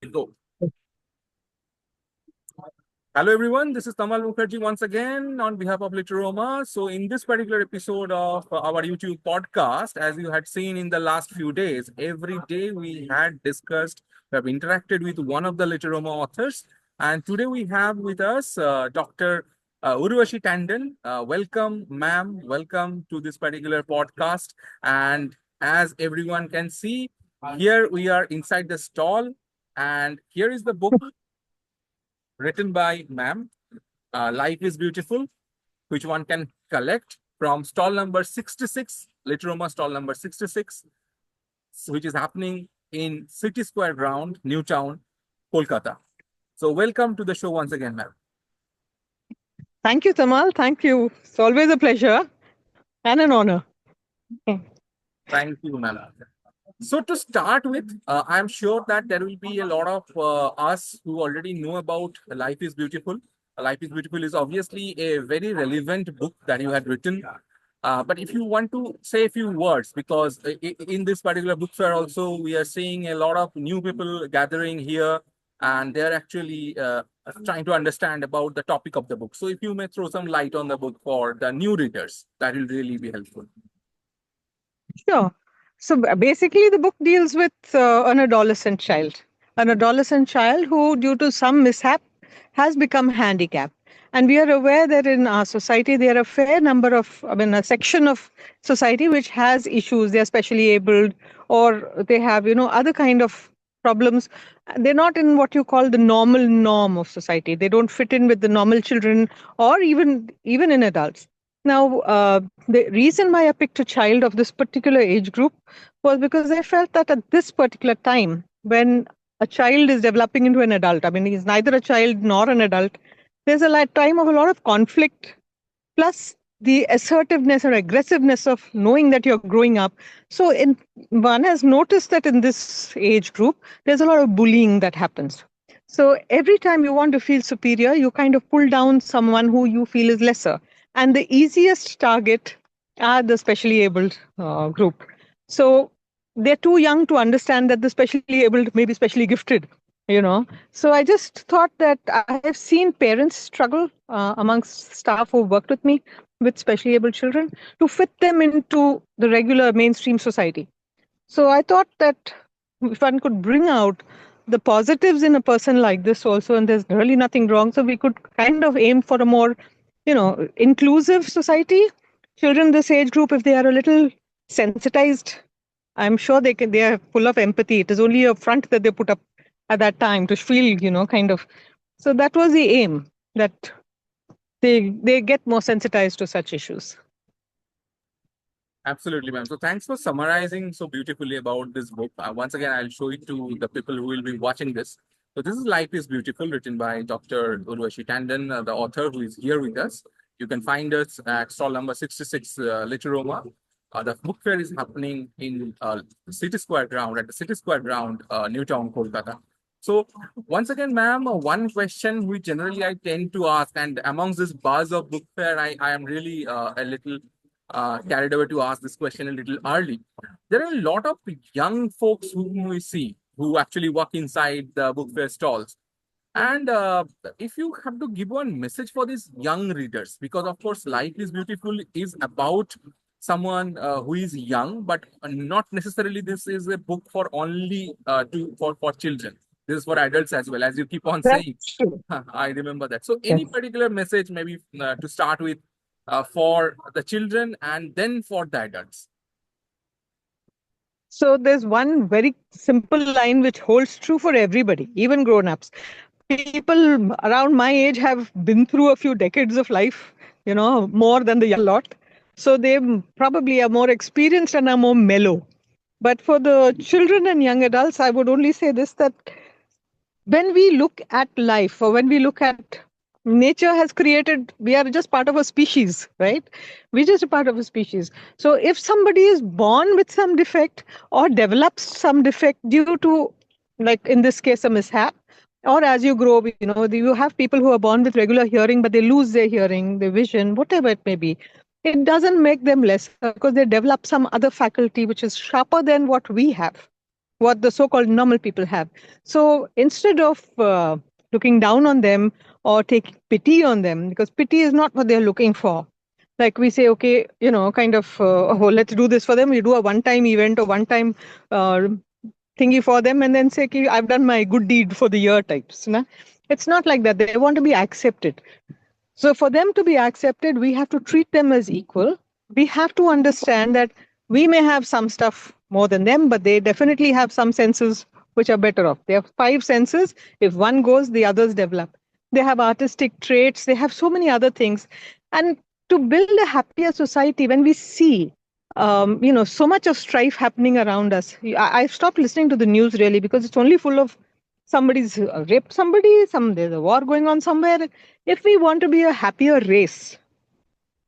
Go. Hello everyone, this is Tamal Mukherjee once again on behalf of Literoma. So in this particular episode of our YouTube podcast, as you had seen in the last few days, every day we had discussed, we have interacted with one of the Literoma authors. And today we have with us Dr. Urvashi Tandon. Welcome, ma'am. Welcome to this particular podcast. And as everyone can see, here we are inside the stall. And here is the book written by ma'am. Life is Beautiful, which one can collect from stall number 66, Literoma stall number 66, which is happening in City Square Ground, Newtown, Kolkata. So welcome to the show once again, ma'am. Thank you, Tamal. Thank you. It's always a pleasure and an honor. Thank you, ma'am. So to start with, I'm sure that there will be a lot of us who already know about Life is Beautiful. Life is Beautiful is obviously a very relevant book that you had written. But if you want to say a few words, because in this particular book fair also, we are seeing a lot of new people gathering here and they're actually trying to understand about the topic of the book. So if you may throw some light on the book for the new readers, that will really be helpful. Sure. So basically, the book deals with an adolescent child who, due to some mishap, has become handicapped. And we are aware that in our society, there are a fair number of, a section of society which has issues. They're specially abled or they have, other kind of problems. They're not in what you call the normal norm of society. They don't fit in with the normal children or even in adults. Now, the reason why I picked a child of this particular age group was because I felt that at this particular time, when a child is developing into an adult, I mean, he's neither a child nor an adult, there's a time of a lot of conflict, plus the assertiveness or aggressiveness of knowing that you're growing up. So, one has noticed that in this age group, there's a lot of bullying that happens. So, every time you want to feel superior, you kind of pull down someone who you feel is lesser. And the easiest target are the specially abled group. So, they're too young to understand that the specially abled may be specially gifted, so I just thought that I have seen parents struggle amongst staff who worked with me with specially able children to fit them into the regular mainstream society. So I thought that if one could bring out the positives in a person like this also, and there's really nothing wrong, so we could kind of aim for a more, inclusive society. Children this age group, if they are a little sensitized, I'm sure they are full of empathy. It is only a front that they put up at that time to feel, kind of. So that was the aim, that they get more sensitized to such issues. Absolutely, ma'am. So thanks for summarizing so beautifully about this book. Once again, I'll show it to the people who will be watching this. So this is Life is Beautiful, written by Dr. Urvashi Tandon, the author who is here with us. You can find us at stall number 66, Literoma. The book fair is happening in City Square Ground, at the City Square Ground, Newtown, Kolkata. So once again, ma'am, one question which generally I tend to ask, and amongst this buzz of book fair, I am really a little carried away to ask this question a little early. There are a lot of young folks whom we see who actually walk inside the book fair stalls. And if you have to give one message for these young readers, because of course, Life is Beautiful is about someone who is young, but not necessarily this is a book for only for children. This is for adults as well, as you keep on saying. That's true. I remember that. So, any Yes. particular message, maybe to start with, for the children and then for the adults? So there's one very simple line which holds true for everybody, even grown-ups. People around my age have been through a few decades of life, more than the young lot. So they probably are more experienced and are more mellow. But for the children and young adults, I would only say this, that when we look at life, or when we look at nature has created, we are just part of a species, right? We're just a part of a species. So if somebody is born with some defect or develops some defect due to, like in this case, a mishap, or as you grow, you have people who are born with regular hearing but they lose their hearing, their vision, whatever it may be, it doesn't make them lesser because they develop some other faculty which is sharper than what we have. what the so-called normal people have. So instead of looking down on them or taking pity on them, because pity is not what they're looking for. Like we say, okay, kind of, oh, let's do this for them. We do a one-time event or one-time uh, thingy for them, and then say, okay, I've done my good deed for the year types. Na? It's not like that. They want to be accepted. So for them to be accepted, we have to treat them as equal. We have to understand that we may have some stuff more than them, but they definitely have some senses which are better off. They have five senses. If one goes, the others develop. They have artistic traits. They have so many other things. And to build a happier society, when we see so much of strife happening around us, I've stopped listening to the news really, because it's only full of somebody's raped somebody, there's a war going on somewhere. If we want to be a happier race,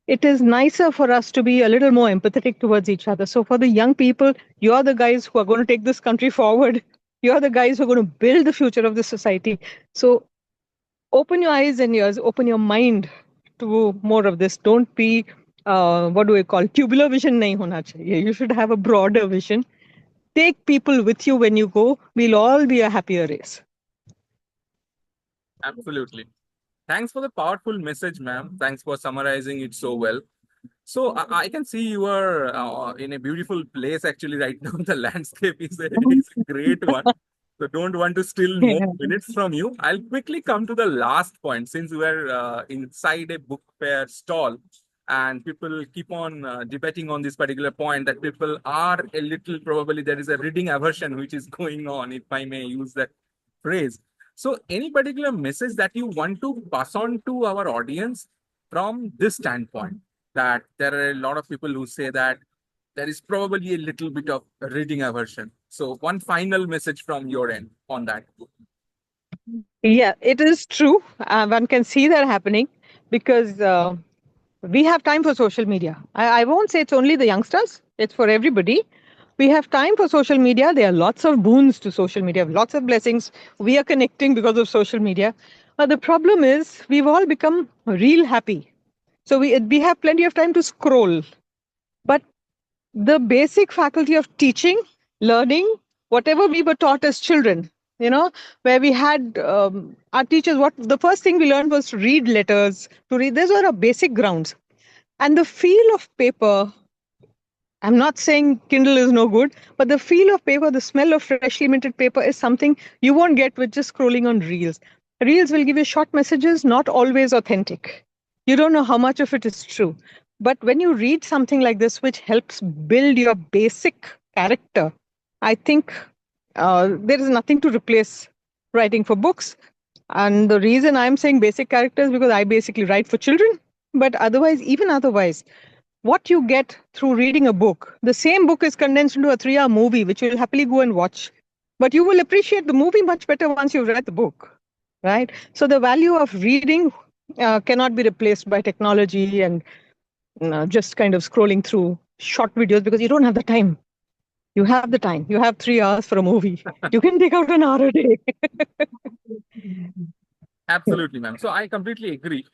it is nicer for us to be a little more empathetic towards each other. So for the young people, you're the guys who are going to take this country forward. You're the guys who are going to build the future of the society. So open your eyes and ears, open your mind to more of this. Don't be, what do we call, tubular vision nahi hona chahiye. You should have a broader vision. Take people with you when you go. We'll all be a happier race. Absolutely. Thanks for the powerful message, ma'am. Thanks for summarizing it so well. So I can see you are in a beautiful place actually right now. The landscape is a great one. So don't want to steal more Yeah. minutes from you. I'll quickly come to the last point since we are inside a book fair stall and people keep on debating on this particular point that people are a little, probably there is a reading aversion which is going on, if I may use that phrase. So any particular message that you want to pass on to our audience from this standpoint, that there are a lot of people who say that there is probably a little bit of reading aversion. So one final message from your end on that. Yeah, it is true. One can see that happening because we have time for social media. I won't say it's only the youngsters, it's for everybody. We have time for social media. There are lots of boons to social media, lots of blessings. We are connecting because of social media. But the problem is, we've all become real happy. So we have plenty of time to scroll. But the basic faculty of teaching, learning, whatever we were taught as children, where we had our teachers, what the first thing we learned was to read letters, to read. Those were our basic grounds. And the feel of paper, I'm not saying Kindle is no good, but the feel of paper, the smell of freshly minted paper is something you won't get with just scrolling on Reels. Reels will give you short messages, not always authentic. You don't know how much of it is true. But when you read something like this, which helps build your basic character, I think there is nothing to replace writing for books. And the reason I'm saying basic character is because I basically write for children. But otherwise, even otherwise, what you get through reading a book, the same book is condensed into a 3-hour movie, which you'll happily go and watch. But you will appreciate the movie much better once you've read the book, right? So the value of reading cannot be replaced by technology and just kind of scrolling through short videos because you don't have the time. You have the time. You have 3 hours for a movie. You can take out an hour a day. Absolutely, ma'am. So I completely agree.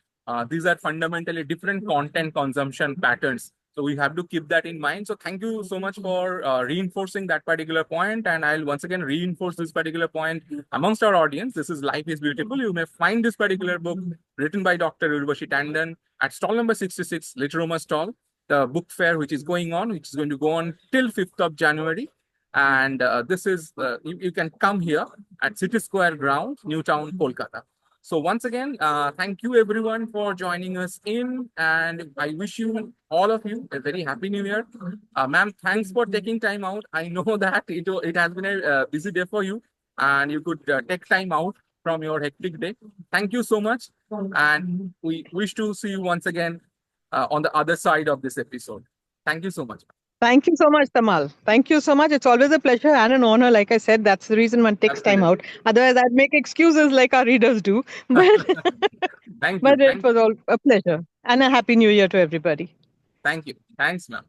These are fundamentally different content consumption patterns. So we have to keep that in mind. So thank you so much for reinforcing that particular point. And I'll once again reinforce this particular point amongst our audience. This is Life is Beautiful. You may find this particular book written by Dr. Urvashi Tandon at stall number 66, Literoma stall, the book fair which is going on, which is going to go on till 5th of January. And this is, you can come here at City Square Ground, Newtown, Kolkata. So once again, thank you everyone for joining us in, and I wish you, all of you, a very happy new year. Ma'am, thanks for taking time out. I know that it has been a busy day for you, and you could take time out from your hectic day. Thank you so much, and we wish to see you once again on the other side of this episode. Thank you so much. Thank you so much, Tamal. Thank you so much. It's always a pleasure and an honor. Like I said, that's the reason one takes time Absolutely. out. Otherwise, I'd make excuses like our readers do. But Thank you. but it was all a pleasure and a happy new year to everybody. Thank you. Thanks, ma'am.